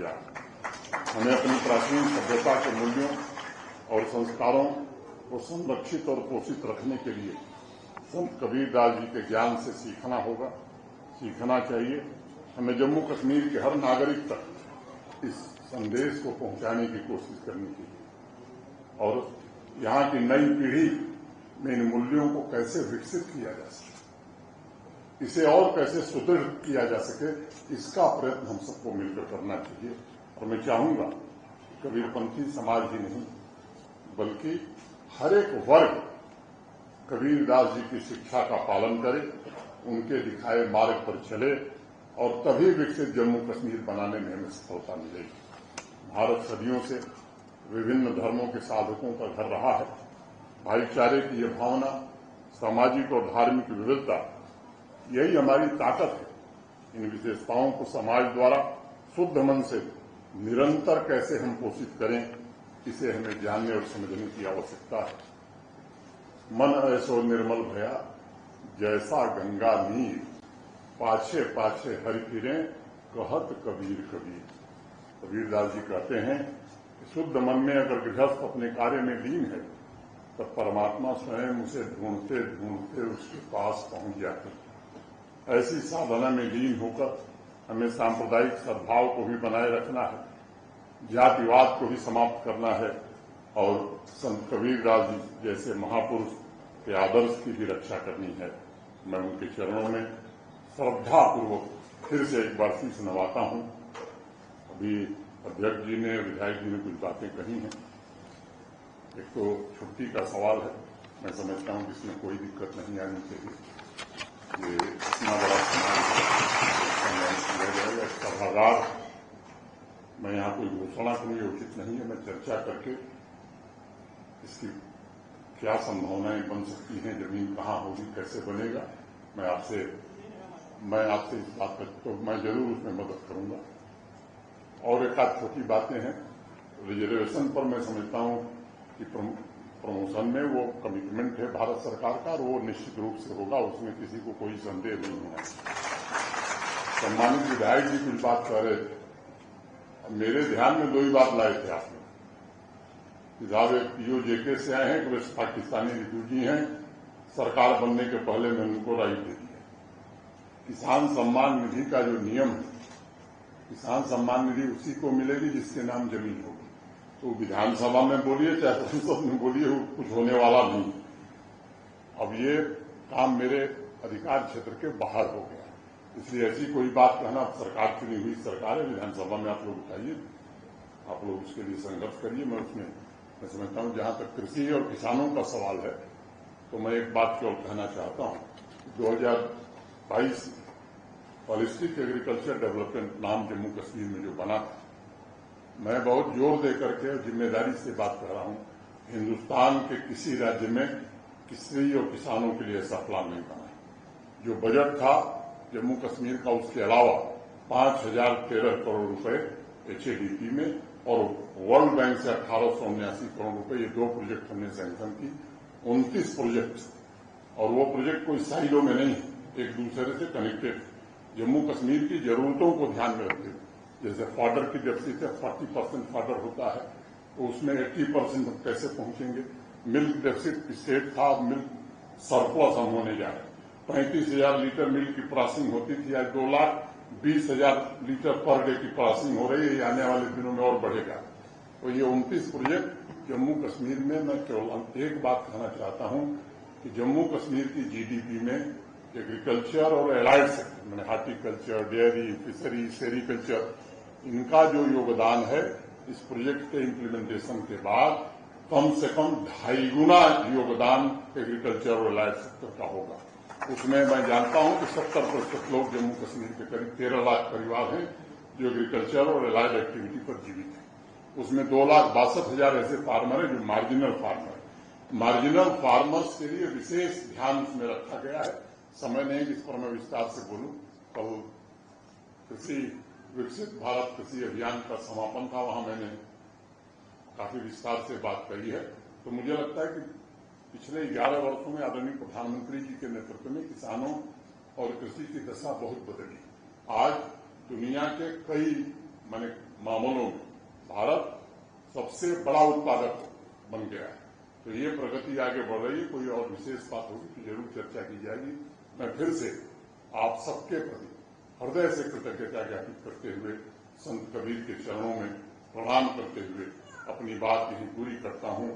गया। हमें अपनी प्राचीन सभ्यता के मूल्यों और संस्कारों को संरक्षित और पोषित रखने के लिए संत कबीरदास जी के ज्ञान से सीखना चाहिए। हमें जम्मू कश्मीर के हर नागरिक तक इस संदेश को पहुंचाने की कोशिश करनी चाहिए और यहाँ की नई पीढ़ी में इन मूल्यों को कैसे विकसित किया जा सके, इसे और कैसे सुदृढ़ किया जा सके, इसका प्रयत्न हम सबको मिलकर करना चाहिए। और मैं चाहूंगा कबीरपंथी समाज ही नहीं बल्कि हर एक वर्ग कबीरदास जी की शिक्षा का पालन करे, उनके दिखाए मार्ग पर चले और तभी विकसित जम्मू कश्मीर बनाने में हमें सफलता मिलेगी। भारत सदियों से विभिन्न धर्मों के साधकों का घर रहा है। भाईचारे की यह भावना, सामाजिक और धार्मिक विविधता, यही हमारी ताकत है। इन विशेषताओं को समाज द्वारा शुद्ध मन से निरंतर कैसे हम पोषित करें, इसे हमें जानने और समझने की आवश्यकता है। मन ऐसो निर्मल भया जैसा गंगा नीर, पाछे पाछे हरि फिरे कहत कबीर कबीर। कबीरदास जी कहते हैं कि शुद्ध मन में अगर गृहस्थ अपने कार्य में लीन है तब परमात्मा स्वयं उसे ढूंढते ढूंढते उसके पास पहुंच जाते। ऐसी साधना में लीन होकर हमें सांप्रदायिक सद्भाव को भी बनाए रखना है, जातिवाद को भी समाप्त करना है और संत कबीरदास जी जैसे महापुरुष के आदर्श की भी रक्षा करनी है। मैं उनके चरणों में श्रद्धापूर्वक फिर से एक बार शीश नवाता हूं। अभी अध्यक्ष जी ने, विधायक जी ने कुछ बातें कही हैं। एक तो छुट्टी का सवाल है, मैं समझता हूं कि इसमें कोई दिक्कत नहीं आनी चाहिए। ये इतना बड़ा समाज है, सभागार, मैं यहाँ कोई घोषणा करूँ ये उचित नहीं है। मैं चर्चा करके इसकी क्या संभावनाएं बन सकती हैं, जमीन कहाँ होगी, कैसे बनेगा, मैं आपसे इस बात पर तो मैं जरूर उसमें मदद करूंगा। और एक आध छोटी बातें हैं। रिजर्वेशन पर मैं समझता हूं कि प्रमोशन में वो कमिटमेंट है भारत सरकार का और वो निश्चित रूप से होगा, उसमें किसी को कोई संदेह नहीं होना। सम्मानित विधायक जी कुछ बात कर रहे थे, मेरे ध्यान में दो ही बात लाए थे आपने। साहब एक पीओजेके से आए हैं कि वे पाकिस्तानी रिफ्यूजी हैं, सरकार बनने के पहले मैंने उनको राइट दे दिया। किसान सम्मान निधि का जो नियम है, किसान सम्मान निधि उसी को मिलेगी जिसके नाम जमीन होगी। तो विधानसभा में बोलिए चाहे संसद में बोलिए, वो कुछ होने वाला नहीं। अब ये काम मेरे अधिकार क्षेत्र के बाहर हो गया, इसलिए ऐसी कोई बात कहना, सरकार चुनी हुई सरकार है, विधानसभा में आप लोग उठाइए, आप लोग उसके लिए संघर्ष करिए। मैं समझता हूं जहां तक कृषि और किसानों का सवाल है तो मैं एक बात केवल कहना चाहता हूं। 2022 होलिस्टिक एग्रीकल्चर डेवलपमेंट नाम जम्मू कश्मीर में जो बना था, मैं बहुत जोर देकर के जिम्मेदारी से बात कर रहा हूं, हिन्दुस्तान के किसी राज्य में कृषि और किसानों के लिए ऐसा प्लान नहीं बना। जो बजट था जम्मू कश्मीर का, उसके अलावा 5013 करोड़ रुपए HADP में और वर्ल्ड बैंक से 1879 करोड़ रुपए, ये दो प्रोजेक्ट हमने सैंक्शन की। 29 प्रोजेक्ट, और वो प्रोजेक्ट कोई साइडों में नहीं, एक दूसरे से कनेक्टेड, जम्मू कश्मीर की जरूरतों को ध्यान में रखते हुए। जैसे फाडर की डेफिसिट है, 40% फाडर होता है, तो उसमें 80% हम कैसे पहुंचेंगे। मिल्क डेफिसिट स्टेट था, मिल्क सरप्लस हम होने जा रहे हैं। 35,000 लीटर मिल्क की प्रोसेसिंग होती थी, आज 2,20,000 लीटर पर डे की प्रोसेसिंग हो रही है, ये आने वाले दिनों में और बढ़ेगा। तो ये 29 प्रोजेक्ट जम्मू कश्मीर में, मैं केवल एक बात कहना चाहता हूं कि जम्मू कश्मीर की GDP में एग्रीकल्चर और एलाइड सेक्टर, मैंने हार्टिकल्चर, डेयरी, फिशरी, सेरिकल्चर, इनका जो योगदान है इस प्रोजेक्ट के इम्प्लीमेंटेशन के बाद कम से कम 2.5 गुना योगदान एग्रीकल्चर और एलाइड सेक्टर का होगा। उसमें मैं जानता हूं कि 70% लोग जम्मू कश्मीर के करीब 13 लाख परिवार हैं जो एग्रीकल्चर और एलाइड एक्टिविटी पर जीवित हैं। उसमें 2,62,000 ऐसे फार्मर हैं जो मार्जिनल फार्मर हैं। मार्जिनल फार्मर्स के लिए विशेष ध्यान उसमें रखा गया है। समय नहीं जिस पर मैं विस्तार से बोलूं। कल कृषि विकसित भारत कृषि अभियान का समापन था, वहां मैंने काफी विस्तार से बात कही है। तो मुझे लगता है कि पिछले 11 वर्षों में आदरणीय प्रधानमंत्री जी के नेतृत्व में किसानों और कृषि की दशा बहुत बदली। आज दुनिया के कई मामलों में भारत सबसे बड़ा उत्पादक बन गया है। तो ये प्रगति आगे बढ़ रही है। कोई और विशेष बात होगी तो जरूर चर्चा की जाएगी। मैं फिर से आप सबके प्रति हृदय से कृतज्ञता ज्ञापित करते हुए संत कबीर के चरणों में प्रणाम करते हुए अपनी बात यही पूरी करता हूं।